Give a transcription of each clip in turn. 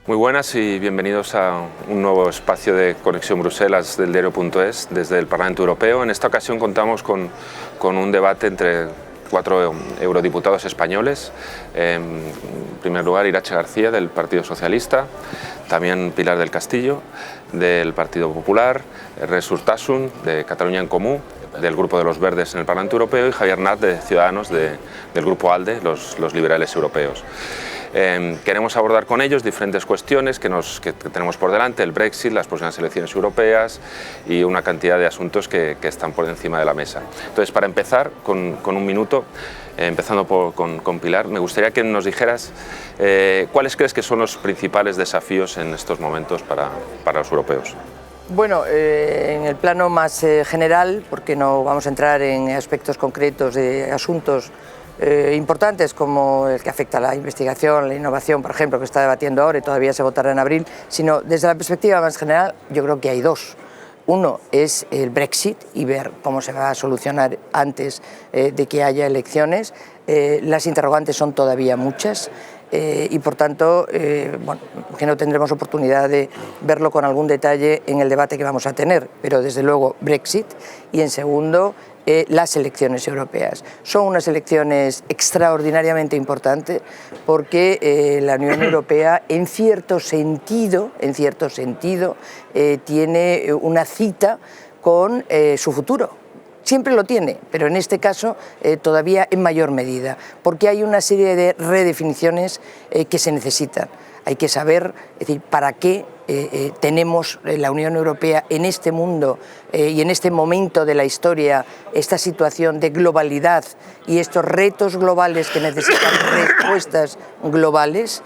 Muy buenas y bienvenidos a un nuevo espacio de Conexión Bruselas del diario.es desde el Parlamento Europeo. En esta ocasión contamos con un debate entre 4 eurodiputados españoles. En primer lugar, Iratxe García, del Partido Socialista, también Pilar del Castillo, del Partido Popular, Ernest Urtasun, de Catalunya en Comú, del Grupo de los Verdes en el Parlamento Europeo, y Javier Nart, de Ciudadanos, del Grupo ALDE, los liberales europeos. Queremos abordar con ellos diferentes cuestiones que tenemos por delante: el Brexit, las próximas elecciones europeas y una cantidad de asuntos que están por encima de la mesa. Entonces, para empezar, con un minuto, empezando con Pilar, me gustaría que nos dijeras cuáles crees que son los principales desafíos en estos momentos para los europeos. Bueno, en el plano más general, porque no vamos a entrar en aspectos concretos de asuntos importantes como el que afecta a la investigación, la innovación, por ejemplo, que está debatiendo ahora y todavía se votará en abril, sino desde la perspectiva más general, yo creo que hay dos. Uno es el Brexit y ver cómo se va a solucionar antes de que haya elecciones. Las interrogantes son todavía muchas. Y por tanto, bueno, que no tendremos oportunidad de verlo con algún detalle en el debate que vamos a tener, pero desde luego Brexit. Y en segundo, las elecciones europeas. Son unas elecciones extraordinariamente importantes porque la Unión Europea en cierto sentido, tiene una cita con su futuro. Siempre lo tiene, pero en este caso todavía en mayor medida, porque hay una serie de redefiniciones que se necesitan. Hay que saber, es decir, para qué tenemos la Unión Europea en este mundo y en este momento de la historia, esta situación de globalidad y estos retos globales que necesitan respuestas globales.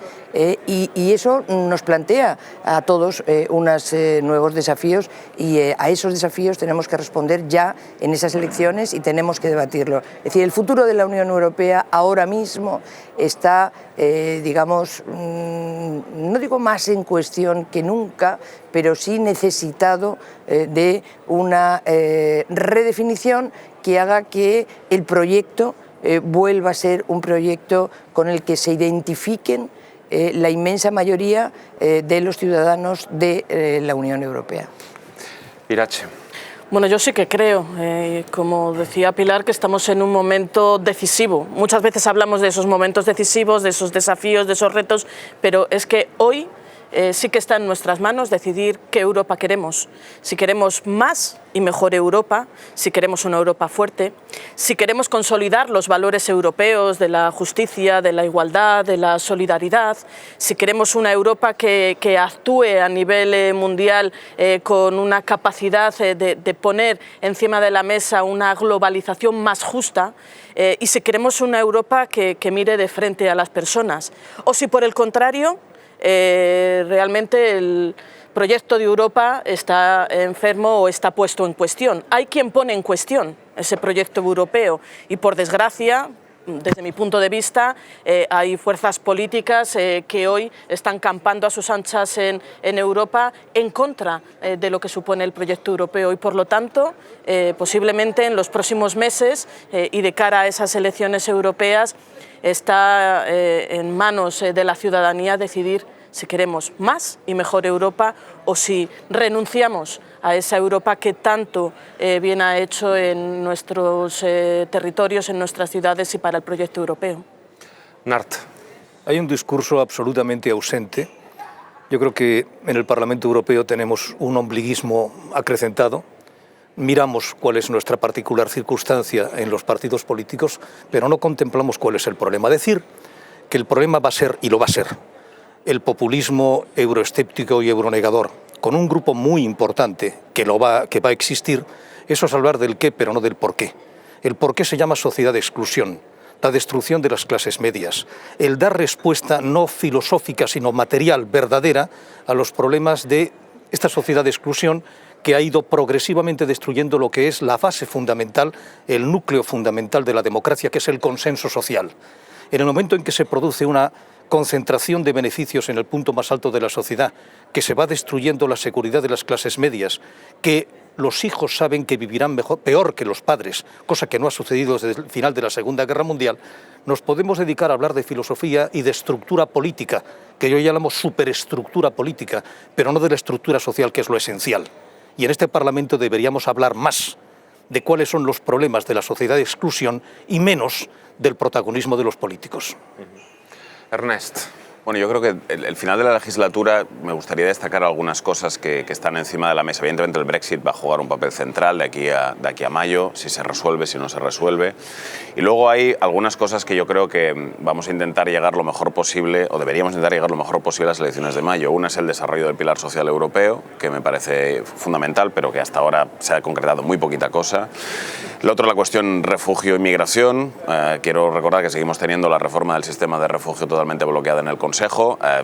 Y eso nos plantea a todos unos nuevos desafíos, y a esos desafíos tenemos que responder ya en esas elecciones y tenemos que debatirlo. Es decir, el futuro de la Unión Europea ahora mismo está, digamos, no digo más en cuestión que nunca, pero sí necesitado de una redefinición que haga que el proyecto vuelva a ser un proyecto con el que se identifiquen la inmensa mayoría de los ciudadanos de la Unión Europea. Iratxe. Bueno, yo sí que creo, como decía Pilar, que estamos en un momento decisivo. Muchas veces hablamos de esos momentos decisivos, de esos desafíos, de esos retos, pero es que hoy sí que está en nuestras manos decidir qué Europa queremos. Si queremos más y mejor Europa, si queremos una Europa fuerte, si queremos consolidar los valores europeos de la justicia, de la igualdad, de la solidaridad, si queremos una Europa que actúe a nivel mundial con una capacidad de poner encima de la mesa una globalización más justa, y si queremos una Europa que mire de frente a las personas, o si por el contrario realmente el proyecto de Europa está enfermo o está puesto en cuestión. Hay quien pone en cuestión ese proyecto europeo y, por desgracia, desde mi punto de vista, hay fuerzas políticas que hoy están campando a sus anchas en Europa en contra de lo que supone el proyecto europeo, y por lo tanto, posiblemente en los próximos meses y de cara a esas elecciones europeas, está en manos de la ciudadanía decidir si queremos más y mejor Europa o si renunciamos a esa Europa que tanto bien ha hecho en nuestros territorios, en nuestras ciudades y para el proyecto europeo. Nart. Hay un discurso absolutamente ausente. Yo creo que en el Parlamento Europeo tenemos un ombliguismo acrecentado. Miramos cuál es nuestra particular circunstancia en los partidos políticos, pero no contemplamos cuál es el problema. Decir que el problema va a ser, y lo va a ser, el populismo euroescéptico y euronegador, con un grupo muy importante que va a existir, eso es hablar del qué, pero no del por qué. El por qué se llama sociedad de exclusión, la destrucción de las clases medias, el dar respuesta no filosófica, sino material, verdadera, a los problemas de esta sociedad de exclusión que ha ido progresivamente destruyendo lo que es la base fundamental, el núcleo fundamental de la democracia, que es el consenso social. En el momento en que se produce una concentración de beneficios en el punto más alto de la sociedad, que se va destruyendo la seguridad de las clases medias, que los hijos saben que vivirán peor que los padres, cosa que no ha sucedido desde el final de la Segunda Guerra Mundial, nos podemos dedicar a hablar de filosofía y de estructura política, que yo llamo superestructura política, pero no de la estructura social, que es lo esencial. Y en este Parlamento deberíamos hablar más de cuáles son los problemas de la sociedad de exclusión y menos del protagonismo de los políticos. Ernest. Bueno, yo creo que el final de la legislatura me gustaría destacar algunas cosas que están encima de la mesa. Evidentemente el Brexit va a jugar un papel central de aquí a mayo, si se resuelve, si no se resuelve. Y luego hay algunas cosas que yo creo que vamos a intentar llegar lo mejor posible, o deberíamos intentar llegar lo mejor posible a las elecciones de mayo. Una es el desarrollo del pilar social europeo, que me parece fundamental, pero que hasta ahora se ha concretado muy poquita cosa. Lo otro es la cuestión refugio y migración. Quiero recordar que seguimos teniendo la reforma del sistema de refugio totalmente bloqueada en el Consejo.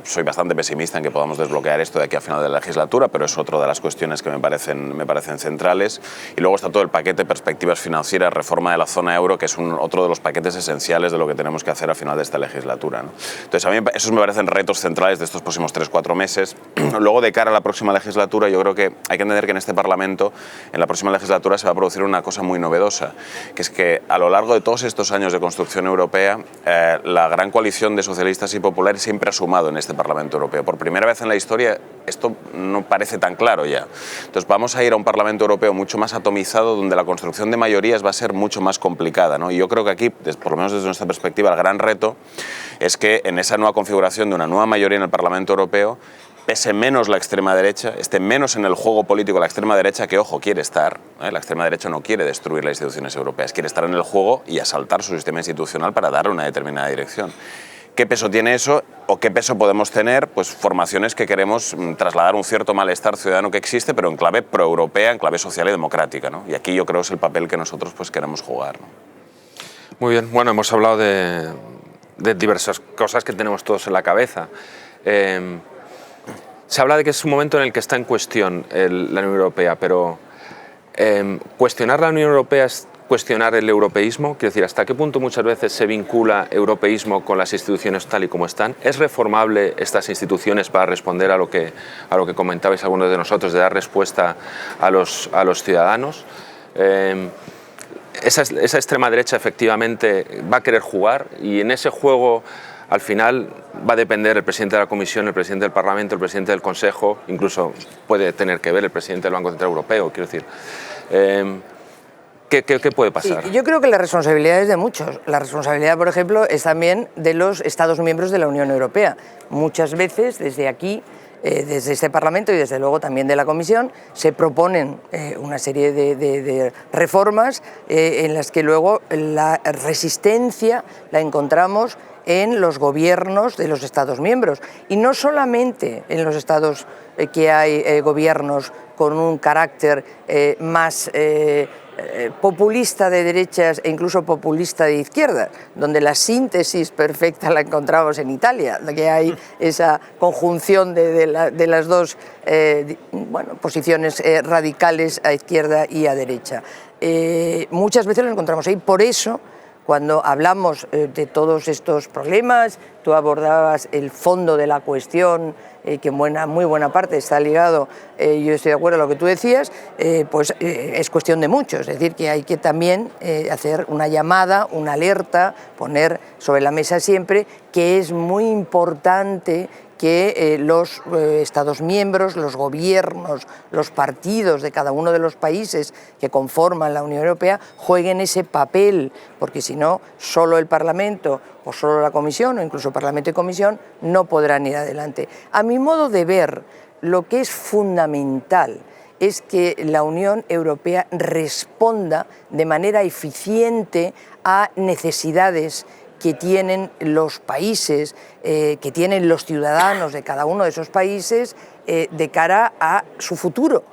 Soy bastante pesimista en que podamos desbloquear esto de aquí a final de la legislatura, pero es otra de las cuestiones que me parecen centrales. Y luego está todo el paquete de perspectivas financieras, reforma de la zona euro, que es otro de los paquetes esenciales de lo que tenemos que hacer a final de esta legislatura, ¿no? Entonces, a mí esos me parecen retos centrales de estos próximos 3-4 meses. Luego, de cara a la próxima legislatura, yo creo que hay que entender que en este Parlamento, en la próxima legislatura, se va a producir una cosa muy novedosa, que es que a lo largo de todos estos años de construcción europea, la gran coalición de socialistas y populares siempre ha sumado en este Parlamento Europeo. Por primera vez en la historia esto no parece tan claro ya. Entonces vamos a ir a un Parlamento Europeo mucho más atomizado, donde la construcción de mayorías va a ser mucho más complicada, ¿no? Y yo creo que aquí, por lo menos desde nuestra perspectiva, el gran reto es que en esa nueva configuración de una nueva mayoría en el Parlamento Europeo pese menos la extrema derecha, esté menos en el juego político la extrema derecha, que, ojo, quiere estar. La extrema derecha no quiere destruir las instituciones europeas, quiere estar en el juego y asaltar su sistema institucional para darle una determinada dirección. ¿Qué peso tiene eso o qué peso podemos tener? Pues formaciones que queremos trasladar un cierto malestar ciudadano que existe, pero en clave proeuropea, en clave social y democrática, ¿no? Y aquí yo creo que es el papel que nosotros pues queremos jugar, ¿no? Muy bien, bueno, hemos hablado de diversas cosas que tenemos todos en la cabeza. Se habla de que es un momento en el que está en cuestión la Unión Europea, pero cuestionar la Unión Europea es cuestionar el europeísmo. Quiero decir, ¿hasta qué punto muchas veces se vincula europeísmo con las instituciones tal y como están? ¿Es reformable estas instituciones para responder a lo que comentabais algunos de nosotros, de dar respuesta a los ciudadanos? Esa extrema derecha efectivamente va a querer jugar, y en ese juego al final va a depender el presidente de la Comisión, el presidente del Parlamento, el presidente del Consejo, incluso puede tener que ver el presidente del Banco Central Europeo. Quiero decir, ¿qué puede pasar? Sí, yo creo que la responsabilidad es de muchos. La responsabilidad, por ejemplo, es también de los Estados miembros de la Unión Europea. Muchas veces desde aquí, desde este Parlamento y desde luego también de la Comisión, se proponen una serie de reformas en las que luego la resistencia la encontramos en los gobiernos de los Estados miembros, y no solamente en los Estados que hay gobiernos con un carácter más populista de derechas e incluso populista de izquierdas, donde la síntesis perfecta la encontramos en Italia, que hay esa conjunción de las dos posiciones radicales a izquierda y a derecha. Muchas veces lo encontramos ahí. Por eso, cuando hablamos de todos estos problemas, tú abordabas el fondo de la cuestión, que en muy buena parte está ligado, yo estoy de acuerdo en lo que tú decías, es cuestión de mucho. Es decir, que hay que también hacer una llamada, una alerta, poner sobre la mesa siempre que es muy importante que los Estados miembros, los gobiernos, los partidos de cada uno de los países que conforman la Unión Europea jueguen ese papel, porque si no, solo el Parlamento o solo la Comisión, o incluso Parlamento y Comisión, no podrán ir adelante. A mi modo de ver, lo que es fundamental es que la Unión Europea responda de manera eficiente a necesidades que tienen los países, que tienen los ciudadanos de cada uno de esos países de cara a su futuro,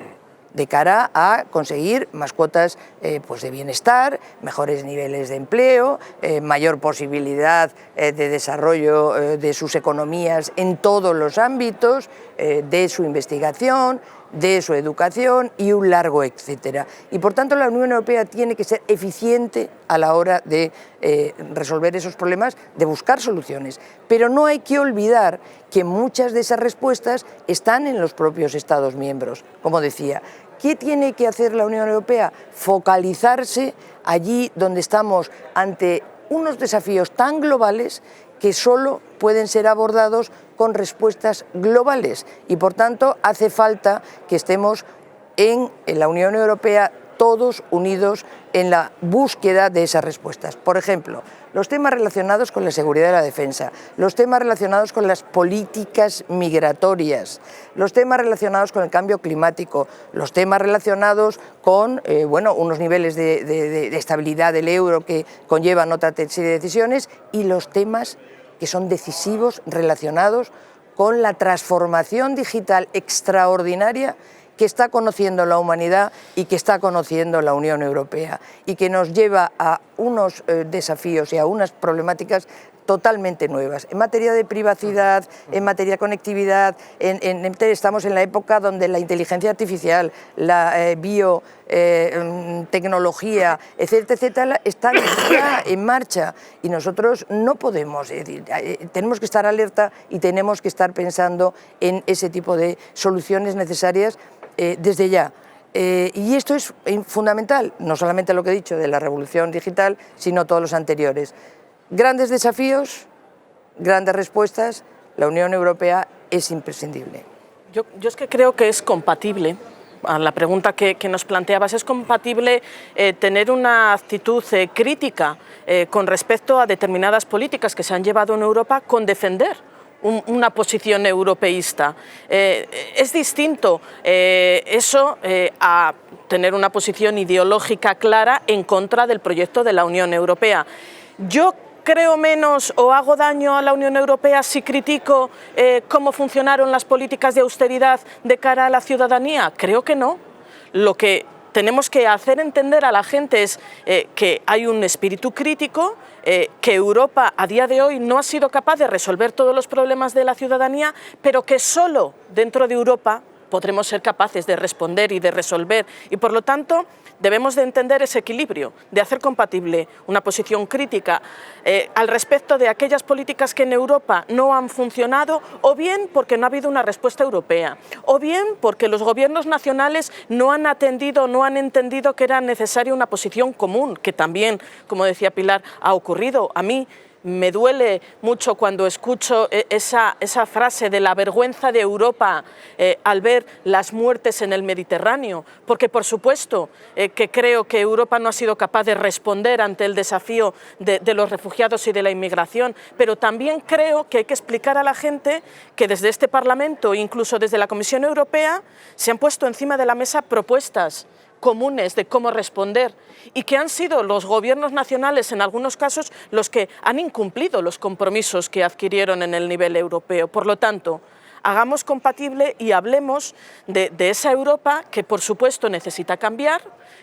de cara a conseguir más cuotas de bienestar, mejores niveles de empleo, mayor posibilidad de desarrollo de sus economías en todos los ámbitos, de su investigación, de su educación y un largo etcétera. Y por tanto la Unión Europea tiene que ser eficiente a la hora de resolver esos problemas, de buscar soluciones. Pero no hay que olvidar que muchas de esas respuestas están en los propios Estados miembros. Como decía, ¿Qué tiene que hacer la Unión Europea? Focalizarse allí donde estamos ante unos desafíos tan globales que solo pueden ser abordados con respuestas globales y, por tanto, hace falta que estemos en la Unión Europea todos unidos en la búsqueda de esas respuestas. Por ejemplo, los temas relacionados con la seguridad y la defensa, los temas relacionados con las políticas migratorias, los temas relacionados con el cambio climático, los temas relacionados con unos niveles de estabilidad del euro que conllevan otra serie de decisiones, y los temas que son decisivos relacionados con la transformación digital extraordinaria que está conociendo la humanidad y que está conociendo la Unión Europea, y que nos lleva a unos desafíos y a unas problemáticas totalmente nuevas. En materia de privacidad, en materia de conectividad, estamos en la época donde la inteligencia artificial, la biotecnología, etcétera, etcétera, están ya en marcha, y nosotros no podemos, tenemos que estar alerta y tenemos que estar pensando en ese tipo de soluciones necesarias desde ya. Y esto es fundamental, no solamente lo que he dicho de la revolución digital, sino todos los anteriores. Grandes desafíos, grandes respuestas, la Unión Europea es imprescindible. Yo es que creo que es compatible. A la pregunta que nos planteabas, ¿es compatible tener una actitud crítica con respecto a determinadas políticas que se han llevado en Europa con defender una posición europeísta? Es distinto eso a tener una posición ideológica clara en contra del proyecto de la Unión Europea. Yo creo menos o hago daño a la Unión Europea si critico cómo funcionaron las políticas de austeridad de cara a la ciudadanía. Creo que no. Lo que tenemos que hacer entender a la gente es que hay un espíritu crítico, que Europa a día de hoy no ha sido capaz de resolver todos los problemas de la ciudadanía, pero que solo dentro de Europa podremos ser capaces de responder y de resolver, y por lo tanto debemos de entender ese equilibrio, de hacer compatible una posición crítica al respecto de aquellas políticas que en Europa no han funcionado, o bien porque no ha habido una respuesta europea, o bien porque los gobiernos nacionales no han atendido, no han entendido que era necesaria una posición común, que también, como decía Pilar, ha ocurrido. A mí me duele mucho cuando escucho esa frase de la vergüenza de Europa al ver las muertes en el Mediterráneo, porque por supuesto que creo que Europa no ha sido capaz de responder ante el desafío de los refugiados y de la inmigración, pero también creo que hay que explicar a la gente que desde este Parlamento, incluso desde la Comisión Europea, se han puesto encima de la mesa propuestas comunes de cómo responder, y que han sido los gobiernos nacionales en algunos casos los que han incumplido los compromisos que adquirieron en el nivel europeo. Por lo tanto, hagamos compatible y hablemos de esa Europa que por supuesto necesita cambiar,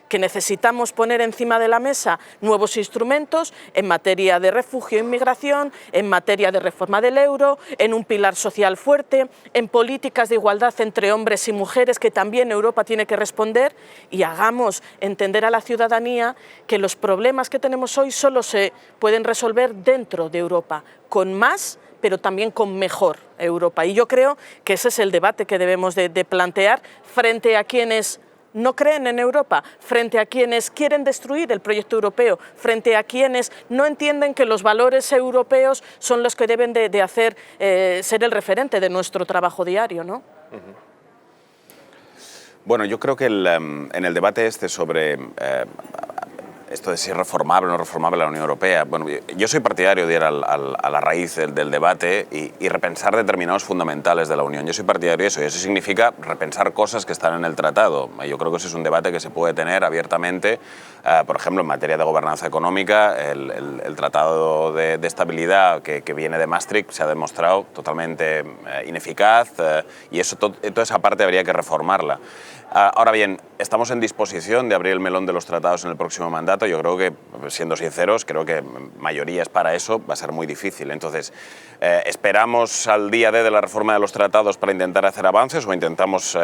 que necesitamos poner encima de la mesa nuevos instrumentos en materia de refugio e inmigración, en materia de reforma del euro, en un pilar social fuerte, en políticas de igualdad entre hombres y mujeres que también Europa tiene que responder, y hagamos entender a la ciudadanía que los problemas que tenemos hoy solo se pueden resolver dentro de Europa, con más pero también con mejor Europa. Y yo creo que ese es el debate que debemos de plantear frente a quienes no creen en Europa, frente a quienes quieren destruir el proyecto europeo, frente a quienes no entienden que los valores europeos son los que deben de hacer ser el referente de nuestro trabajo diario, ¿no? Bueno, yo creo que en el debate este sobre esto de si es reformable o no reformable la Unión Europea, bueno, yo soy partidario de ir a la raíz del debate y repensar determinados fundamentales de la Unión. Yo soy partidario de eso, y eso significa repensar cosas que están en el tratado. Yo creo que ese es un debate que se puede tener abiertamente, por ejemplo, en materia de gobernanza económica. El tratado de estabilidad que viene de Maastricht se ha demostrado totalmente ineficaz, y eso, toda esa parte habría que reformarla. Ahora bien, estamos en disposición de abrir el melón de los tratados en el próximo mandato. mandato, yo creo que, siendo sinceros, creo que mayorías para eso va a ser muy difícil. Entonces, ¿esperamos al día D de la reforma de los tratados para intentar hacer avances o intentamos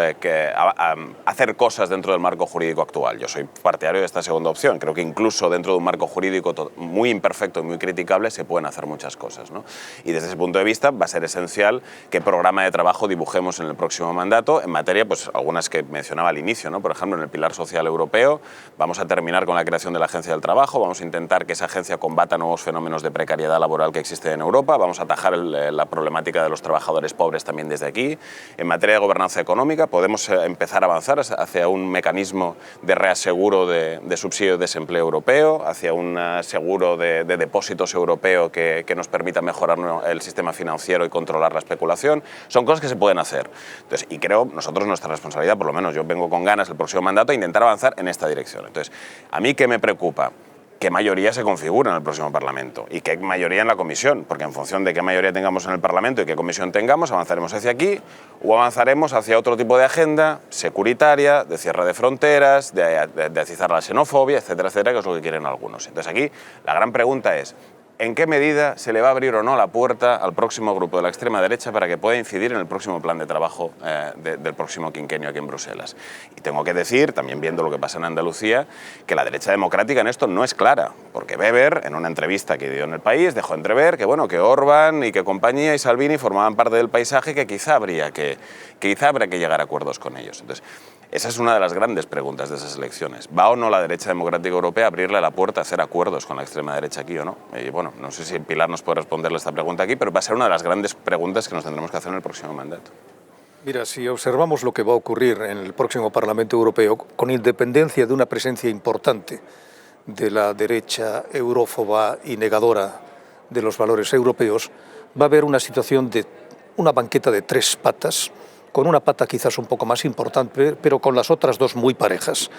hacer cosas dentro del marco jurídico actual? Yo soy partidario de esta segunda opción. Creo que incluso dentro de un marco jurídico muy imperfecto y muy criticable se pueden hacer muchas cosas, ¿no? Y desde ese punto de vista va a ser esencial qué programa de trabajo dibujemos en el próximo mandato en materia, pues algunas que mencionaba al inicio, ¿no? Por ejemplo, en el pilar social europeo vamos a terminar con la creación de la Agencia del Trabajo, vamos a intentar que esa agencia combata nuevos fenómenos de precariedad laboral que existen en Europa, vamos a atajar la problemática de los trabajadores pobres también desde aquí. En materia de gobernanza económica podemos empezar a avanzar hacia un mecanismo de reaseguro de subsidio de desempleo europeo, hacia un seguro de depósitos europeo que nos permita mejorar el sistema financiero y controlar la especulación. Son cosas que se pueden hacer. Entonces, y creo, nosotros, nuestra responsabilidad, por lo menos yo vengo con ganas el próximo mandato a intentar avanzar en esta dirección. Entonces, ¿a mí qué me preocupa? ¿Qué mayoría se configura en el próximo Parlamento? ¿Y qué mayoría en la Comisión? Porque en función de qué mayoría tengamos en el Parlamento y qué comisión tengamos, avanzaremos hacia aquí o avanzaremos hacia otro tipo de agenda securitaria, de cierre de fronteras, de atizar la xenofobia, etcétera, etcétera, que es lo que quieren algunos. Entonces aquí la gran pregunta es, ¿en qué medida se le va a abrir o no la puerta al próximo grupo de la extrema derecha para que pueda incidir en el próximo plan de trabajo del próximo quinquenio aquí en Bruselas? Y tengo que decir, también viendo lo que pasa en Andalucía, que la derecha democrática en esto no es clara, porque Weber, en una entrevista que dio en El País, dejó entrever que, bueno, que Orbán y que compañía y Salvini formaban parte del paisaje que quizá habría que llegar a acuerdos con ellos. Entonces, esa es una de las grandes preguntas de esas elecciones. ¿Va o no la derecha democrática europea a abrirle la puerta a hacer acuerdos con la extrema derecha aquí o no? Y bueno, no sé si Pilar nos puede responderle esta pregunta aquí, pero va a ser una de las grandes preguntas que nos tendremos que hacer en el próximo mandato. Mira, si observamos lo que va a ocurrir en el próximo Parlamento Europeo, con independencia de una presencia importante de la derecha eurófoba y negadora de los valores europeos, va a haber una situación de una banqueta de tres patas, con una pata quizás un poco más importante, pero con las otras dos muy parejas,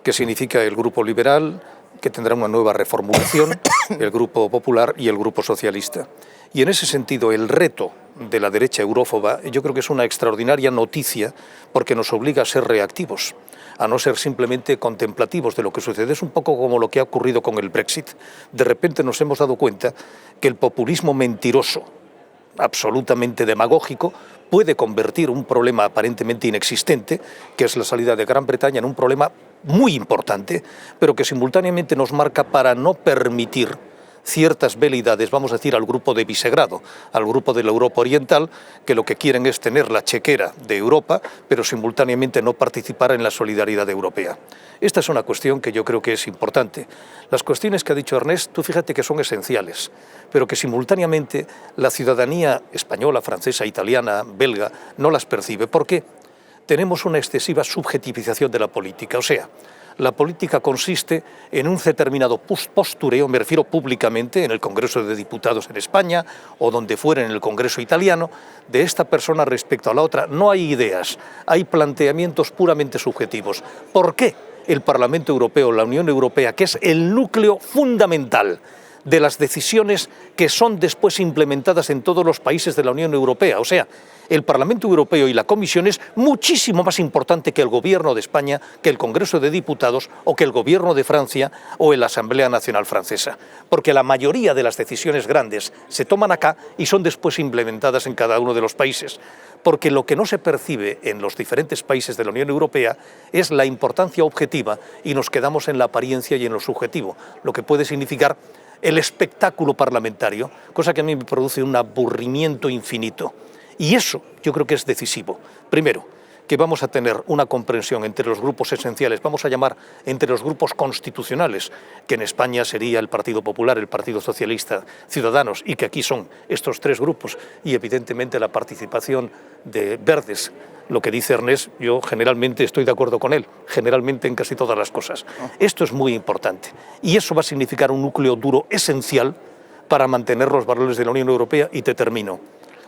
que significa el Grupo Liberal, que tendrá una nueva reformulación, el Grupo Popular y el Grupo Socialista. Y en ese sentido, el reto de la derecha eurófoba yo creo que es una extraordinaria noticia porque nos obliga a ser reactivos, a no ser simplemente contemplativos de lo que sucede. Es un poco como lo que ha ocurrido con el Brexit. De repente nos hemos dado cuenta que el populismo mentiroso, absolutamente demagógico, puede convertir un problema aparentemente inexistente, que es la salida de Gran Bretaña, en un problema muy importante, pero que simultáneamente nos marca para no permitir ciertas veleidades, vamos a decir, al grupo de Visegrado, al grupo de la Europa Oriental, que lo que quieren es tener la chequera de Europa, pero simultáneamente no participar en la solidaridad europea. Esta es una cuestión que yo creo que es importante. Las cuestiones que ha dicho Ernest, tú fíjate que son esenciales, pero que simultáneamente la ciudadanía española, francesa, italiana, belga, no las percibe. ¿Por qué? Tenemos una excesiva subjetivización de la política, o sea, la política consiste en un determinado postureo, me refiero públicamente, en el Congreso de Diputados en España o donde fuera en el Congreso italiano, de esta persona respecto a la otra. No hay ideas, hay planteamientos puramente subjetivos. ¿Por qué el Parlamento Europeo, la Unión Europea, que es el núcleo fundamental de las decisiones que son después implementadas en todos los países de la Unión Europea? O sea, el Parlamento Europeo y la Comisión es muchísimo más importante que el Gobierno de España, que el Congreso de Diputados o que el Gobierno de Francia o la Asamblea Nacional Francesa. Porque la mayoría de las decisiones grandes se toman acá y son después implementadas en cada uno de los países. Porque lo que no se percibe en los diferentes países de la Unión Europea es la importancia objetiva y nos quedamos en la apariencia y en lo subjetivo, lo que puede significar el espectáculo parlamentario, cosa que a mí me produce un aburrimiento infinito. Y eso yo creo que es decisivo. Primero, que vamos a tener una comprensión entre los grupos esenciales, vamos a llamar entre los grupos constitucionales, que en España sería el Partido Popular, el Partido Socialista, Ciudadanos, y que aquí son estos tres grupos, y evidentemente la participación de Verdes. Lo que dice Ernest, yo generalmente estoy de acuerdo con él, generalmente en casi todas las cosas. Esto es muy importante, y eso va a significar un núcleo duro esencial para mantener los valores de la Unión Europea, y te termino.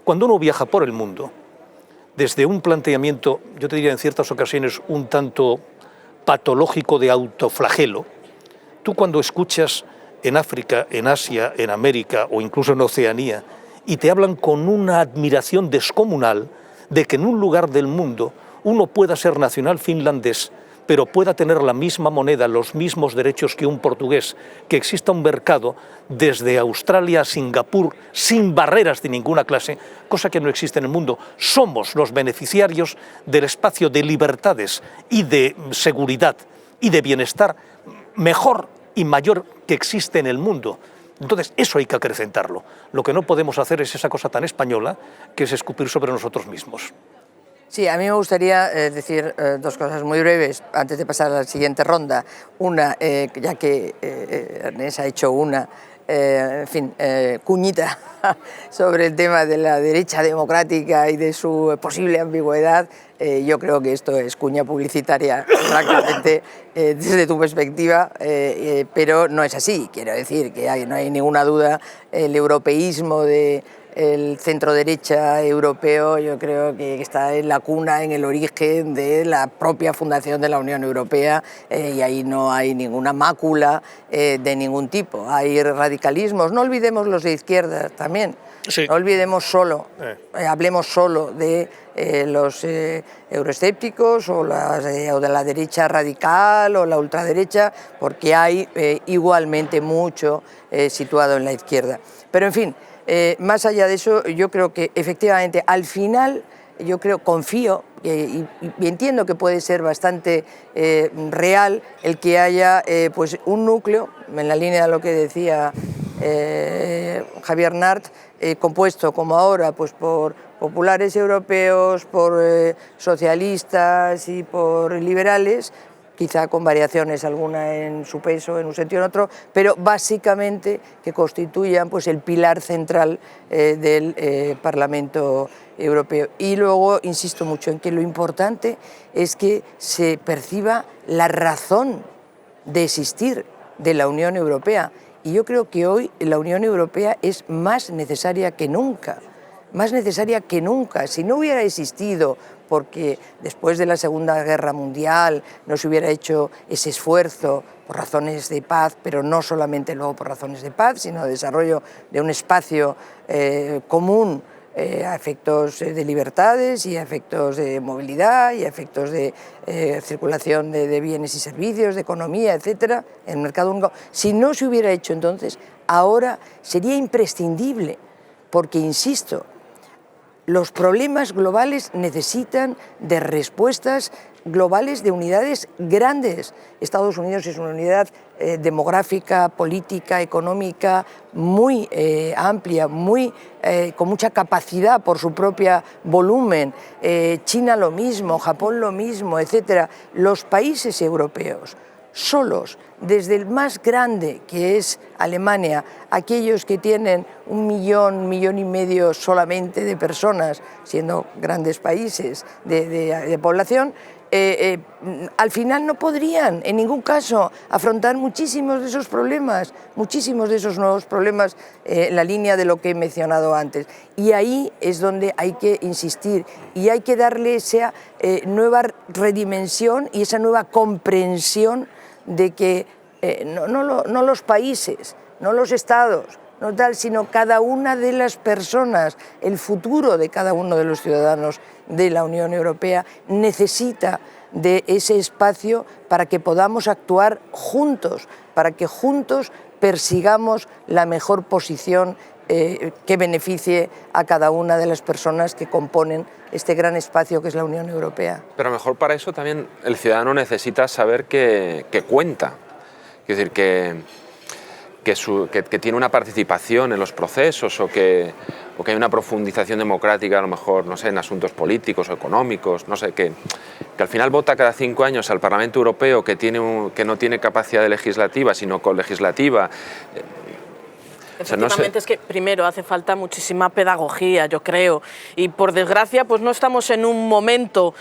Cuando uno viaja por el mundo, desde un planteamiento, yo te diría en ciertas ocasiones, un tanto patológico de autoflagelo, tú cuando escuchas en África, en Asia, en América o incluso en Oceanía, y te hablan con una admiración descomunal de que en un lugar del mundo uno pueda ser nacional finlandés, pero pueda tener la misma moneda, los mismos derechos que un portugués, que exista un mercado desde Australia a Singapur sin barreras de ninguna clase, cosa que no existe en el mundo. Somos los beneficiarios del espacio de libertades y de seguridad y de bienestar mejor y mayor que existe en el mundo. Entonces, eso hay que acrecentarlo. Lo que no podemos hacer es esa cosa tan española que es escupir sobre nosotros mismos. Sí, a mí me gustaría decir dos cosas muy breves antes de pasar a la siguiente ronda. Una, ya que Ernest ha hecho una cuñita sobre el tema de la derecha democrática y de su posible ambigüedad. Yo creo que esto es cuña publicitaria, francamente, desde tu perspectiva, pero no es así. Quiero decir que no hay ninguna duda, el europeísmo del centro-derecha europeo yo creo que está en la cuna, en el origen de la propia fundación de la Unión Europea, y ahí no hay ninguna mácula de ningún tipo. Hay radicalismos, no olvidemos los de izquierda también. Sí. No olvidemos solo, hablemos solo de los euroescépticos o de la derecha radical o la ultraderecha, porque hay igualmente mucho situado en la izquierda. Pero en fin, más allá de eso, yo creo que efectivamente al final, confío y entiendo que puede ser bastante real el que haya pues un núcleo, en la línea de lo que decía Javier Nart, compuesto como ahora pues por populares europeos, por socialistas y por liberales, quizá con variaciones alguna en su peso, en un sentido o en otro, pero básicamente que constituyan pues el pilar central del Parlamento Europeo. Y luego insisto mucho en que lo importante es que se perciba la razón de existir de la Unión Europea. Y yo creo que hoy la Unión Europea es más necesaria que nunca, más necesaria que nunca. Si no hubiera existido, porque después de la Segunda Guerra Mundial no se hubiera hecho ese esfuerzo por razones de paz, pero no solamente luego por razones de paz, sino de desarrollo de un espacio común a efectos de libertades y a efectos de movilidad y a efectos de circulación de bienes y servicios, de economía, etcétera, en el mercado único. Si no se hubiera hecho entonces, ahora sería imprescindible, porque insisto, los problemas globales necesitan de respuestas globales de unidades grandes. Estados Unidos es una unidad demográfica, política, económica muy amplia, con mucha capacidad por su propio volumen. China lo mismo, Japón lo mismo, etc. Los países europeos solos, desde el más grande, que es Alemania, aquellos que tienen 1 millón y medio solamente de personas, siendo grandes países de población, al final no podrían en ningún caso afrontar muchísimos de esos problemas, muchísimos de esos nuevos problemas en la línea de lo que he mencionado antes. Y ahí es donde hay que insistir y hay que darle esa nueva redimensión y esa nueva comprensión de que no los países, no los estados, no tal, sino cada una de las personas, el futuro de cada uno de los ciudadanos de la Unión Europea necesita de ese espacio para que podamos actuar juntos, para que juntos persigamos la mejor posición que beneficie a cada una de las personas que componen este gran espacio que es la Unión Europea. Pero mejor para eso también el ciudadano necesita saber que cuenta, es decir, que tiene una participación en los procesos o que hay una profundización democrática, a lo mejor, no sé, en asuntos políticos o económicos, no sé, que al final vota cada 5 años al Parlamento Europeo que no tiene capacidad legislativa, sino colegislativa. Efectivamente, o sea, no sé. Es que primero hace falta muchísima pedagogía, yo creo, y por desgracia pues no estamos en un momento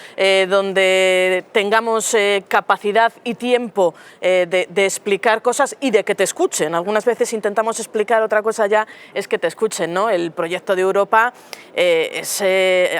donde tengamos capacidad y tiempo de explicar cosas y de que te escuchen. Algunas veces intentamos explicar, otra cosa ya es que te escuchen, ¿no? El proyecto de Europa es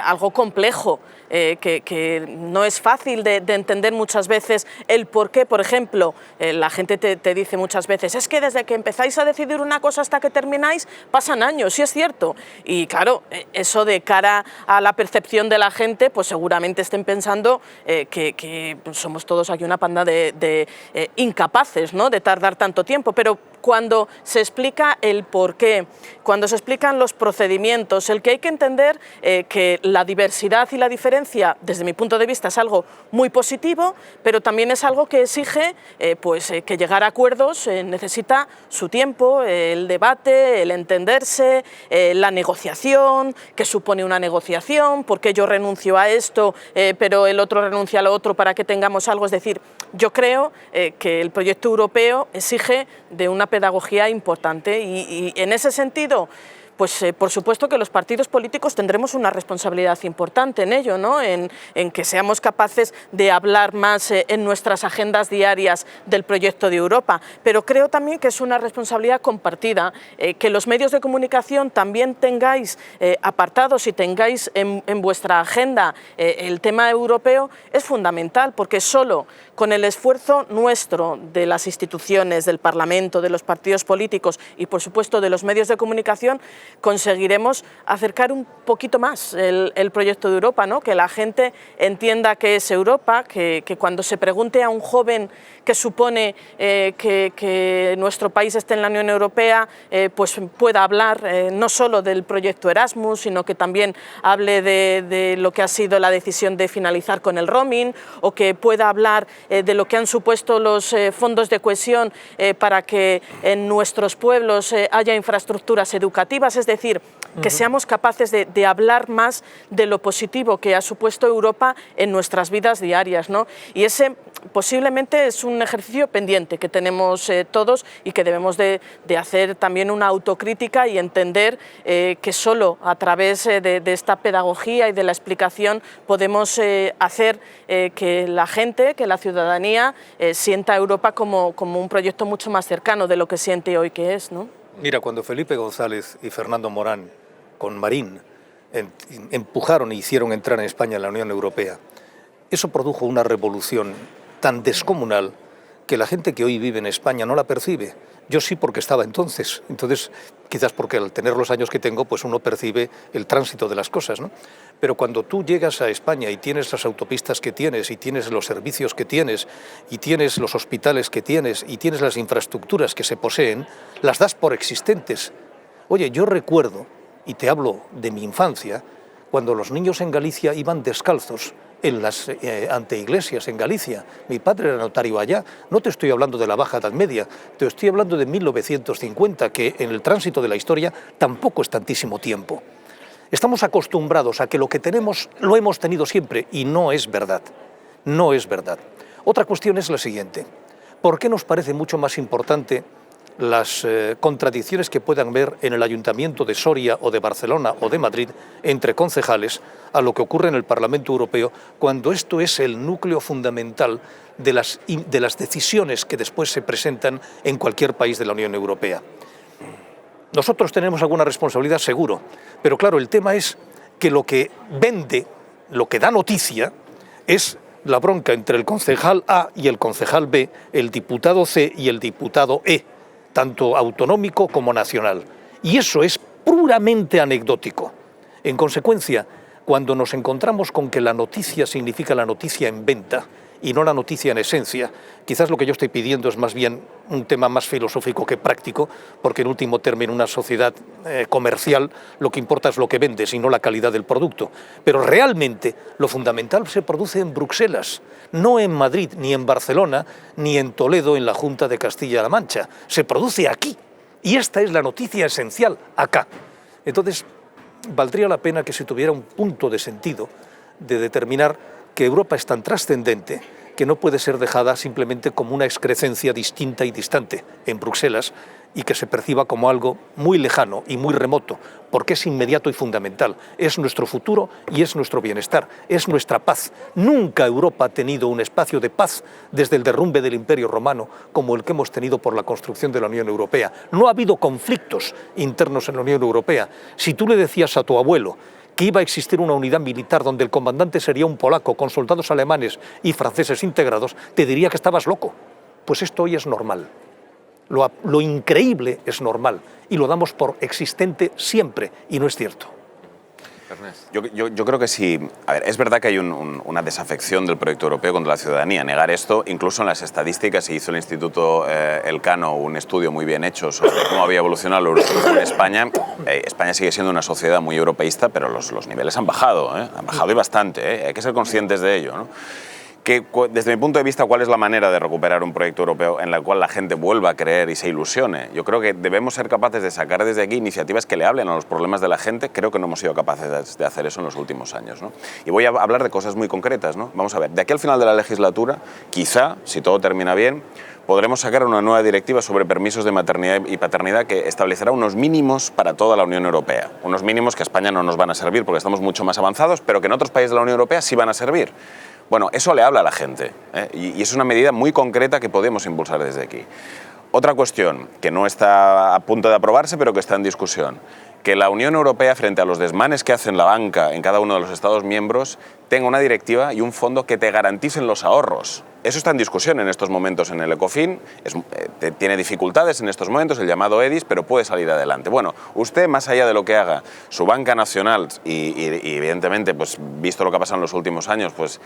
algo complejo. Que no es fácil de entender muchas veces el por qué. Por ejemplo, la gente te dice muchas veces, es que desde que empezáis a decidir una cosa hasta que que termináis pasan años, y es cierto. Y claro, eso de cara a la percepción de la gente, pues seguramente estén pensando que somos todos aquí una panda de incapaces, ¿no?, de tardar tanto tiempo, pero cuando se explica el porqué, cuando se explican los procedimientos, el que hay que entender que la diversidad y la diferencia, desde mi punto de vista, es algo muy positivo, pero también es algo que exige que llegar a acuerdos necesita su tiempo, el debate, el entenderse, la negociación, qué supone una negociación, por qué yo renuncio a esto, pero el otro renuncia a lo otro para que tengamos algo. Es decir, yo creo que el proyecto europeo exige de una pedagogía importante y en ese sentido, pues por supuesto que los partidos políticos tendremos una responsabilidad importante en ello, ¿no?, en que seamos capaces de hablar más en nuestras agendas diarias del proyecto de Europa, pero creo también que es una responsabilidad compartida, que los medios de comunicación también tengáis apartados y tengáis en vuestra agenda el tema europeo, es fundamental, porque solo con el esfuerzo nuestro de las instituciones, del Parlamento, de los partidos políticos y por supuesto de los medios de comunicación, conseguiremos acercar un poquito más el proyecto de Europa, ¿no?, que la gente entienda qué es Europa, que cuando se pregunte a un joven qué supone que nuestro país esté en la Unión Europea, pues pueda hablar no solo del proyecto Erasmus, sino que también hable de lo que ha sido la decisión de finalizar con el roaming, o que pueda hablar de lo que han supuesto los fondos de cohesión para que en nuestros pueblos haya infraestructuras educativas. Es decir, que seamos capaces de hablar más de lo positivo que ha supuesto Europa en nuestras vidas diarias, ¿no? Y ese posiblemente es un ejercicio pendiente que tenemos todos y que debemos de hacer también una autocrítica y entender que solo a través de esta pedagogía y de la explicación podemos hacer que la gente, que la ciudadanía sienta a Europa como un proyecto mucho más cercano de lo que siente hoy que es, ¿no? Mira, cuando Felipe González y Fernando Morán con Marín empujaron e hicieron entrar en España en la Unión Europea, eso produjo una revolución tan descomunal que la gente que hoy vive en España no la percibe. Yo sí, porque estaba entonces, quizás porque al tener los años que tengo, pues uno percibe el tránsito de las cosas, ¿no? Pero cuando tú llegas a España y tienes las autopistas que tienes, y tienes los servicios que tienes, y tienes los hospitales que tienes, y tienes las infraestructuras que se poseen, las das por existentes. Oye, yo recuerdo, y te hablo de mi infancia, cuando los niños en Galicia iban descalzos en las anteiglesias en Galicia. Mi padre era notario allá. No te estoy hablando de la Baja Edad Media, te estoy hablando de 1950, que en el tránsito de la historia tampoco es tantísimo tiempo. Estamos acostumbrados a que lo que tenemos lo hemos tenido siempre, y no es verdad. No es verdad. Otra cuestión es la siguiente. ¿Por qué nos parece mucho más importante las contradicciones que puedan ver en el Ayuntamiento de Soria o de Barcelona o de Madrid entre concejales a lo que ocurre en el Parlamento Europeo, cuando esto es el núcleo fundamental de las decisiones que después se presentan en cualquier país de la Unión Europea? Nosotros tenemos alguna responsabilidad, seguro, pero claro, el tema es que lo que vende, lo que da noticia, es la bronca entre el concejal A y el concejal B, el diputado C y el diputado E, tanto autonómico como nacional. Y eso es puramente anecdótico. En consecuencia, cuando nos encontramos con que la noticia significa la noticia en venta y no la noticia en esencia, quizás lo que yo estoy pidiendo es más bien un tema más filosófico que práctico, porque en último término, una sociedad comercial, lo que importa es lo que vendes y no la calidad del producto. Pero realmente lo fundamental se produce en Bruselas, no en Madrid, ni en Barcelona, ni en Toledo, en la Junta de Castilla-La Mancha. Se produce aquí. Y esta es la noticia esencial, acá. Entonces, valdría la pena que se tuviera un punto de sentido de determinar que Europa es tan trascendente que no puede ser dejada simplemente como una excrescencia distinta y distante en Bruselas, y que se perciba como algo muy lejano y muy remoto, porque es inmediato y fundamental. Es nuestro futuro y es nuestro bienestar, es nuestra paz. Nunca Europa ha tenido un espacio de paz desde el derrumbe del Imperio Romano como el que hemos tenido por la construcción de la Unión Europea. No ha habido conflictos internos en la Unión Europea. Si tú le decías a tu abuelo que iba a existir una unidad militar donde el comandante sería un polaco con soldados alemanes y franceses integrados, te diría que estabas loco. Pues esto hoy es normal. Lo increíble es normal y lo damos por existente siempre y no es cierto. Yo creo que sí. A ver, es verdad que hay una desafección del proyecto europeo contra la ciudadanía. Negar esto, incluso en las estadísticas, hizo el Instituto Elcano un estudio muy bien hecho sobre cómo había evolucionado el europeísmo en España. España sigue siendo una sociedad muy europeísta, pero los niveles han bajado y bastante. Hay que ser conscientes de ello, ¿no? Desde mi punto de vista, ¿cuál es la manera de recuperar un proyecto europeo en la cual la gente vuelva a creer y se ilusione? Yo creo que debemos ser capaces de sacar desde aquí iniciativas que le hablen a los problemas de la gente. Creo que no hemos sido capaces de hacer eso en los últimos años, ¿no? Y voy a hablar de cosas muy concretas, ¿no? Vamos a ver, de aquí al final de la legislatura, quizá, si todo termina bien, podremos sacar una nueva directiva sobre permisos de maternidad y paternidad que establecerá unos mínimos para toda la Unión Europea. Unos mínimos que a España no nos van a servir porque estamos mucho más avanzados, pero que en otros países de la Unión Europea sí van a servir. Bueno, eso le habla a la gente, y es una medida muy concreta que podemos impulsar desde aquí. Otra cuestión que no está a punto de aprobarse, pero que está en discusión, que la Unión Europea, frente a los desmanes que hace la banca en cada uno de los Estados miembros, tenga una directiva y un fondo que te garanticen los ahorros. Eso está en discusión en estos momentos en el Ecofin, tiene dificultades en estos momentos, el llamado EDIS, pero puede salir adelante. Bueno, usted, más allá de lo que haga su banca nacional y evidentemente, pues, visto lo que ha pasado en los últimos años, pues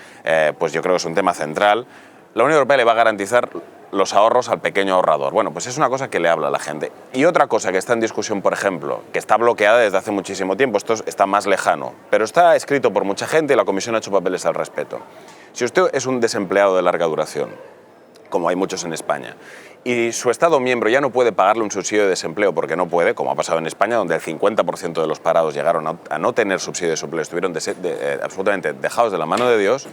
yo creo que es un tema central, la Unión Europea le va a garantizar los ahorros al pequeño ahorrador. Bueno, pues es una cosa que le habla a la gente. Y otra cosa que está en discusión, por ejemplo, que está bloqueada desde hace muchísimo tiempo, esto está más lejano, pero está escrito por mucha gente y la Comisión ha hecho papeles al respecto. Si usted es un desempleado de larga duración, como hay muchos en España, y su Estado miembro ya no puede pagarle un subsidio de desempleo porque no puede, como ha pasado en España, donde el 50% de los parados llegaron a no tener subsidio de desempleo, estuvieron absolutamente dejados de la mano de Dios,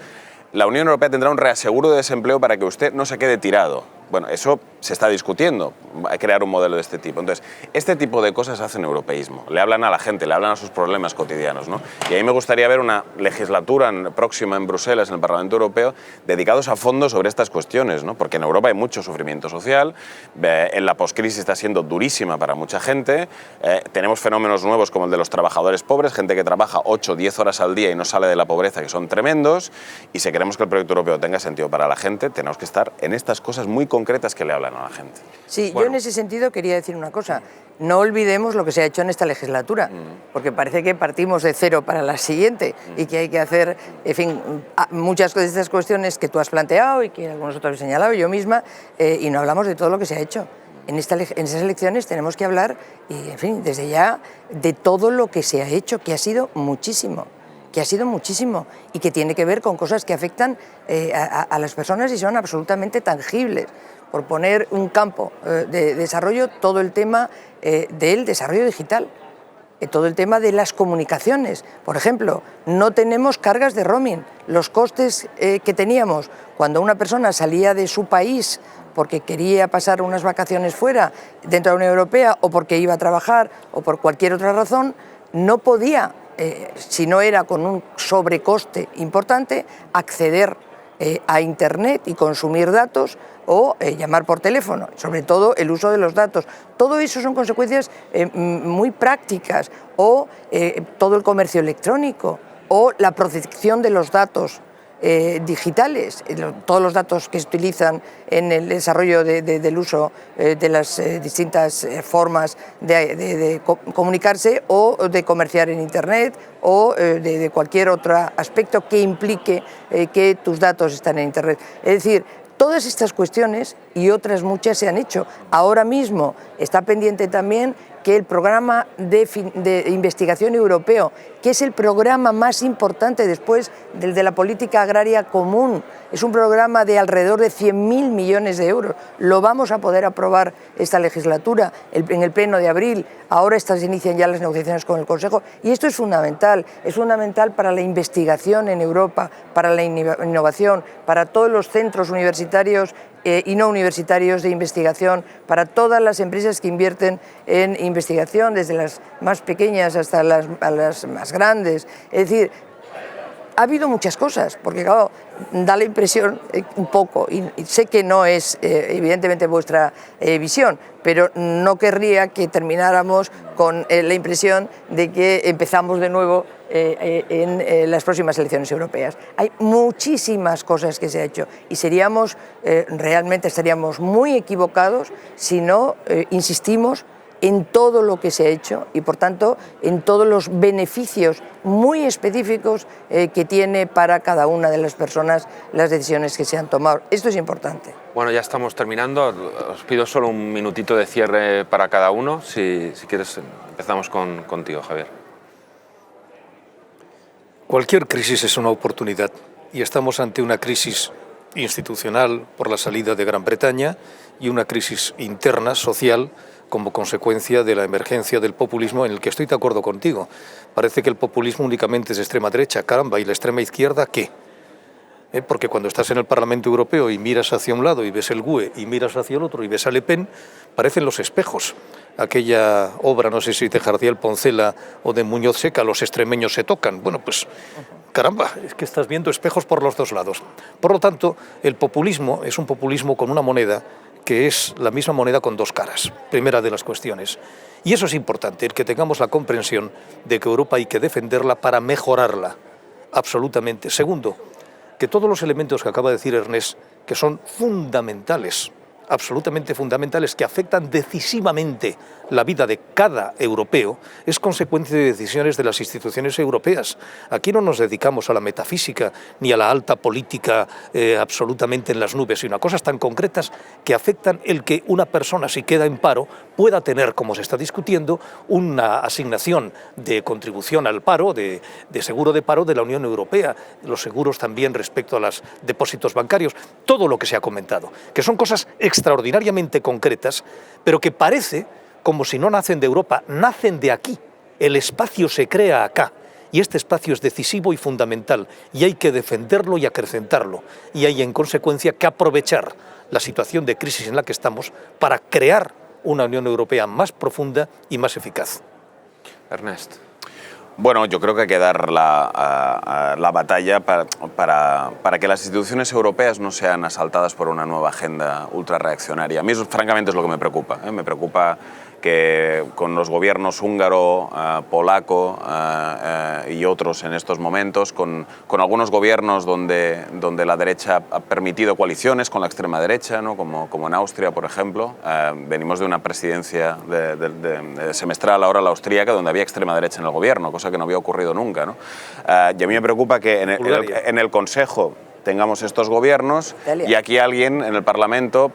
la Unión Europea tendrá un reaseguro de desempleo para que usted no se quede tirado. Bueno, eso se está discutiendo, hay que crear un modelo de este tipo. Entonces, este tipo de cosas hacen europeísmo, le hablan a la gente, le hablan a sus problemas cotidianos, ¿no? Y a mí me gustaría ver una legislatura próxima en Bruselas, en el Parlamento Europeo, dedicados a fondo sobre estas cuestiones, ¿no? Porque en Europa hay mucho sufrimiento social, en la poscrisis está siendo durísima para mucha gente, tenemos fenómenos nuevos como el de los trabajadores pobres, gente que trabaja 8 o 10 horas al día y no sale de la pobreza, que son tremendos, y si queremos que el proyecto europeo tenga sentido para la gente, tenemos que estar en estas cosas muy concretas que le hablan a la gente. Sí, bueno, yo en ese sentido quería decir una cosa. No olvidemos lo que se ha hecho en esta legislatura, porque parece que partimos de cero para la siguiente y que hay que hacer, en fin, muchas de estas cuestiones que tú has planteado y que algunos otros han señalado, yo misma, y no hablamos de todo lo que se ha hecho. En esas elecciones tenemos que hablar, y, en fin, desde ya, de todo lo que se ha hecho, que ha sido muchísimo. Y que tiene que ver con cosas que afectan a las personas y son absolutamente tangibles. Por poner un campo de desarrollo, todo el tema del desarrollo digital, todo el tema de las comunicaciones. Por ejemplo, no tenemos cargas de roaming. Los costes que teníamos cuando una persona salía de su país porque quería pasar unas vacaciones fuera, dentro de la Unión Europea, o porque iba a trabajar, o por cualquier otra razón, no podía, si no era con un sobrecoste importante, acceder a Internet y consumir datos o llamar por teléfono, sobre todo el uso de los datos. Todo eso son consecuencias muy prácticas, o todo el comercio electrónico, o la protección de los datos digitales, todos los datos que se utilizan en el desarrollo del uso de las distintas formas de comunicarse o de comerciar en Internet o de cualquier otro aspecto que implique que tus datos están en Internet. Es decir, todas estas cuestiones y otras muchas se han hecho. Ahora mismo está pendiente también que el programa de investigación europeo, que es el programa más importante después del de la política agraria común, es un programa de alrededor de 100.000 millones de euros. Lo vamos a poder aprobar esta legislatura en el pleno de abril. Ahora se inician ya las negociaciones con el Consejo y esto es fundamental para la investigación en Europa, para la innovación, para todos los centros universitarios y no universitarios de investigación, para todas las empresas que invierten en investigación, desde las más pequeñas hasta las más grandes. Es decir, ha habido muchas cosas, porque claro, da la impresión un poco, y sé que no es evidentemente vuestra visión, pero no querría que termináramos con la impresión de que empezamos de nuevo en las próximas elecciones europeas. Hay muchísimas cosas que se ha hecho y realmente estaríamos muy equivocados si no insistimos en todo lo que se ha hecho y, por tanto, en todos los beneficios muy específicos que tiene para cada una de las personas las decisiones que se han tomado. Esto es importante. Bueno, ya estamos terminando. Os pido solo un minutito de cierre para cada uno. Si quieres, empezamos contigo, Javier. Cualquier crisis es una oportunidad y estamos ante una crisis institucional por la salida de Gran Bretaña y una crisis interna, social, como consecuencia de la emergencia del populismo, en el que estoy de acuerdo contigo. Parece que el populismo únicamente es de extrema derecha, caramba, ¿y la extrema izquierda qué? Porque cuando estás en el Parlamento Europeo y miras hacia un lado y ves el GUE y miras hacia el otro y ves a Le Pen, parecen los espejos. Aquella obra, no sé si de Jardiel Poncela o de Muñoz Seca, los extremeños se tocan. Bueno, pues caramba, es que estás viendo espejos por los dos lados. Por lo tanto, el populismo es un populismo con una moneda que es la misma moneda con dos caras, primera de las cuestiones. Y eso es importante, el que tengamos la comprensión de que Europa hay que defenderla para mejorarla, absolutamente. Segundo, que todos los elementos que acaba de decir Ernest, que son fundamentales, absolutamente fundamentales, que afectan decisivamente la vida de cada europeo, es consecuencia de decisiones de las instituciones europeas. Aquí no nos dedicamos a la metafísica ni a la alta política absolutamente en las nubes, sino a cosas tan concretas que afectan el que una persona, si queda en paro, pueda tener, como se está discutiendo, una asignación de contribución al paro, de seguro de paro de la Unión Europea, los seguros también respecto a los depósitos bancarios, todo lo que se ha comentado, que son cosas extraordinariamente concretas, pero que parece como si no nacen de Europa, nacen de aquí. El espacio se crea acá y este espacio es decisivo y fundamental y hay que defenderlo y acrecentarlo y hay en consecuencia que aprovechar la situación de crisis en la que estamos para crear una Unión Europea más profunda y más eficaz. Ernest. Bueno, yo creo que hay que dar la batalla para que las instituciones europeas no sean asaltadas por una nueva agenda ultrarreaccionaria. A mí eso, francamente, es lo que me preocupa. Me preocupa que con los gobiernos húngaro, polaco y otros en estos momentos, con algunos gobiernos donde la derecha ha permitido coaliciones con la extrema derecha, ¿no? como en Austria, por ejemplo. Venimos de una presidencia semestral, ahora la austríaca, donde había extrema derecha en el gobierno, cosa que no había ocurrido nunca, ¿no? Y a mí me preocupa que en el Consejo tengamos estos gobiernos y aquí alguien en el Parlamento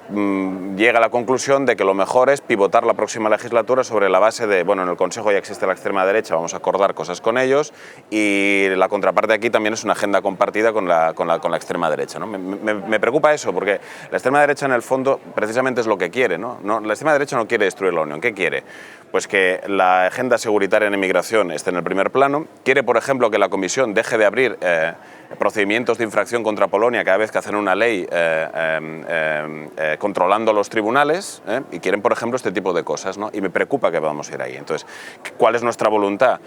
llega a la conclusión de que lo mejor es pivotar la próxima legislatura sobre la base de, bueno, en el Consejo ya existe la extrema derecha, vamos a acordar cosas con ellos, y la contraparte aquí también es una agenda compartida con la extrema derecha, ¿no? Me preocupa eso, porque la extrema derecha en el fondo precisamente es lo que quiere, ¿no? La extrema derecha no quiere destruir la Unión. ¿Qué quiere? Pues que la agenda securitaria en inmigración esté en el primer plano. Quiere, por ejemplo, que la Comisión deje de abrir procedimientos de infracción contra Polonia cada vez que hacen una ley controlando los tribunales, y quieren, por ejemplo, este tipo de cosas, ¿no? Y me preocupa que podamos ir ahí. Entonces, ¿cuál es nuestra voluntad?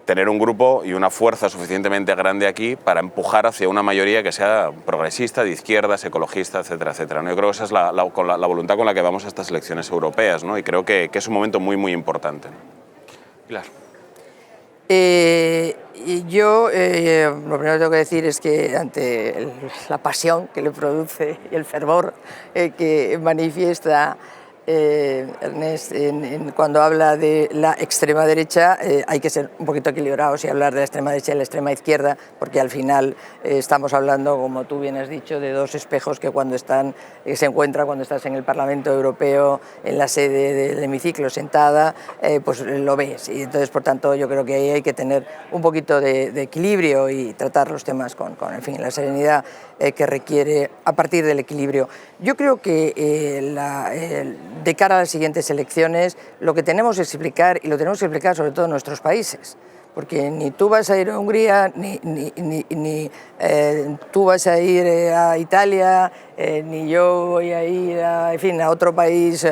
Tener un grupo y una fuerza suficientemente grande aquí para empujar hacia una mayoría que sea progresista, de izquierdas, ecologista, etcétera, etcétera, ¿no? Yo creo que esa es la voluntad con la que vamos a estas elecciones europeas, ¿no? Y creo que es un momento muy, muy importante, ¿no? Pilar. Yo lo primero que tengo que decir es que ante la pasión que le produce y el fervor que manifiesta Ernest cuando habla de la extrema derecha, hay que ser un poquito equilibrados y hablar de la extrema derecha y la extrema izquierda, porque al final estamos hablando, como tú bien has dicho, de dos espejos que se encuentran cuando estás en el Parlamento Europeo, en la sede del hemiciclo sentada, pues lo ves. Y entonces, por tanto, yo creo que ahí hay que tener un poquito de equilibrio y tratar los temas con en fin, la serenidad que requiere a partir del equilibrio. Yo creo que de cara a las siguientes elecciones lo que tenemos que explicar, y lo tenemos que explicar sobre todo en nuestros países, porque ni tú vas a ir a Hungría, ni tú vas a ir a Italia, ni yo voy a ir a otro país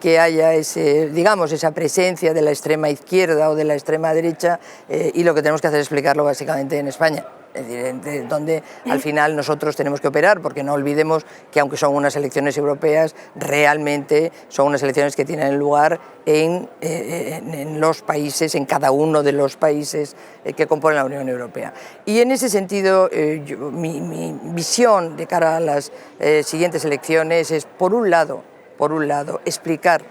que haya esa presencia de la extrema izquierda o de la extrema derecha, y lo que tenemos que hacer es explicarlo básicamente en España. es decir, donde al final nosotros tenemos que operar, porque no olvidemos que aunque son unas elecciones europeas, realmente son unas elecciones que tienen lugar en los países, en cada uno de los países que componen la Unión Europea. Y en ese sentido, mi visión de cara a las siguientes elecciones es, por un lado, explicar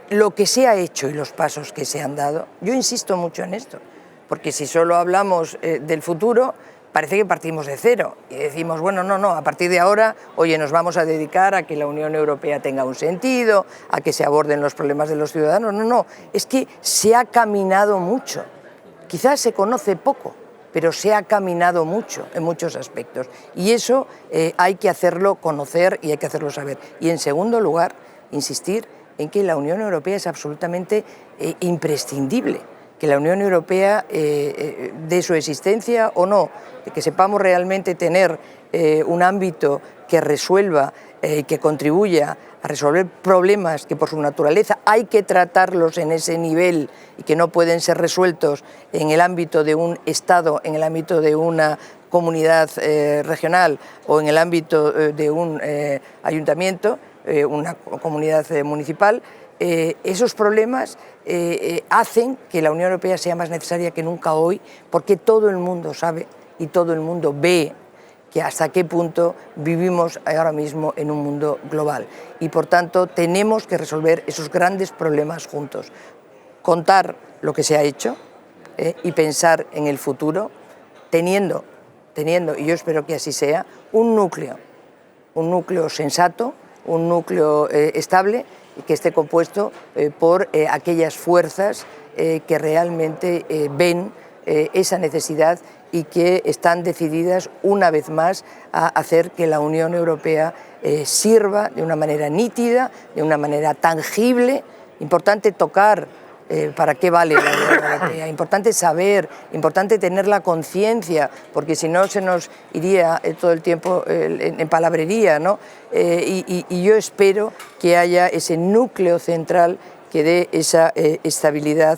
lo que se ha hecho y los pasos que se han dado. Yo insisto mucho en esto, porque si solo hablamos del futuro, parece que partimos de cero y decimos, bueno, no, a partir de ahora, oye, nos vamos a dedicar a que la Unión Europea tenga un sentido, a que se aborden los problemas de los ciudadanos. No, es que se ha caminado mucho. Quizás se conoce poco, pero se ha caminado mucho en muchos aspectos. Y eso hay que hacerlo conocer y hay que hacerlo saber. Y en segundo lugar, insistir en que la Unión Europea es absolutamente imprescindible, que la Unión Europea de su existencia o no, de que sepamos realmente tener un ámbito que resuelva y que contribuya a resolver problemas que por su naturaleza hay que tratarlos en ese nivel y que no pueden ser resueltos en el ámbito de un Estado, en el ámbito de una comunidad regional o en el ámbito de un ayuntamiento, una comunidad municipal. Esos problemas hacen que la Unión Europea sea más necesaria que nunca hoy, porque todo el mundo sabe y todo el mundo ve que hasta qué punto vivimos ahora mismo en un mundo global. Y por tanto tenemos que resolver esos grandes problemas juntos. Contar lo que se ha hecho y pensar en el futuro, teniendo, y yo espero que así sea, un núcleo sensato, un núcleo estable, que esté compuesto por aquellas fuerzas que realmente ven esa necesidad y que están decididas una vez más a hacer que la Unión Europea sirva de una manera nítida, de una manera tangible. Importante tocar para qué vale la Unión Europea, importante saber, importante tener la conciencia, porque si no se nos iría todo el tiempo en palabrería, ¿no? Y yo espero que haya ese núcleo central que dé esa estabilidad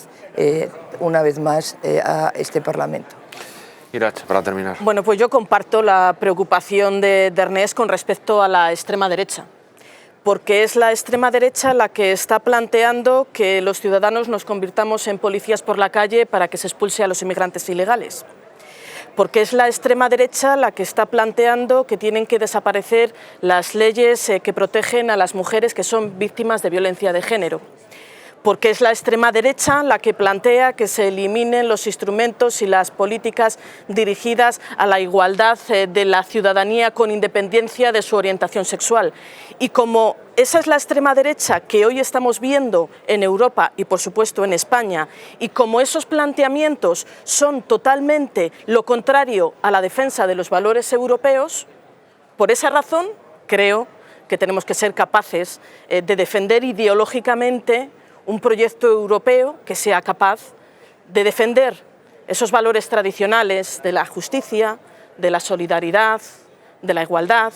una vez más a este Parlamento. Iratxe, para terminar. Bueno, pues yo comparto la preocupación de Ernest con respecto a la extrema derecha, porque es la extrema derecha la que está planteando que los ciudadanos nos convirtamos en policías por la calle para que se expulse a los inmigrantes ilegales. Porque es la extrema derecha la que está planteando que tienen que desaparecer las leyes que protegen a las mujeres que son víctimas de violencia de género. Porque es la extrema derecha la que plantea que se eliminen los instrumentos y las políticas dirigidas a la igualdad de la ciudadanía con independencia de su orientación sexual. Y como esa es la extrema derecha que hoy estamos viendo en Europa y por supuesto en España, y como esos planteamientos son totalmente lo contrario a la defensa de los valores europeos, por esa razón creo que tenemos que ser capaces de defender ideológicamente un proyecto europeo que sea capaz de defender esos valores tradicionales de la justicia, de la solidaridad, de la igualdad,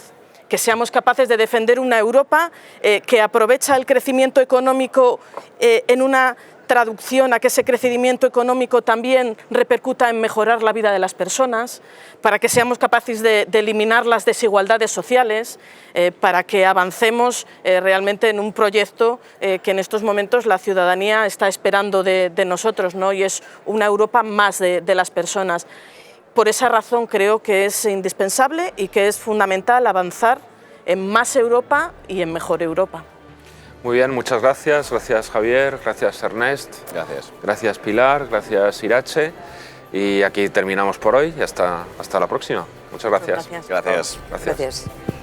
que seamos capaces de defender una Europa que aprovecha el crecimiento económico en una traducción a que ese crecimiento económico también repercuta en mejorar la vida de las personas, para que seamos capaces de eliminar las desigualdades sociales, para que avancemos realmente en un proyecto que en estos momentos la ciudadanía está esperando de nosotros, ¿no? Y es una Europa más de las personas. Por esa razón creo que es indispensable y que es fundamental avanzar en más Europa y en mejor Europa. Muy bien, muchas gracias. Gracias Javier, gracias Ernest. Gracias. Gracias Pilar, gracias Iratxe. Y aquí terminamos por hoy y hasta la próxima. Muchas gracias. Gracias. Gracias. Gracias. Gracias.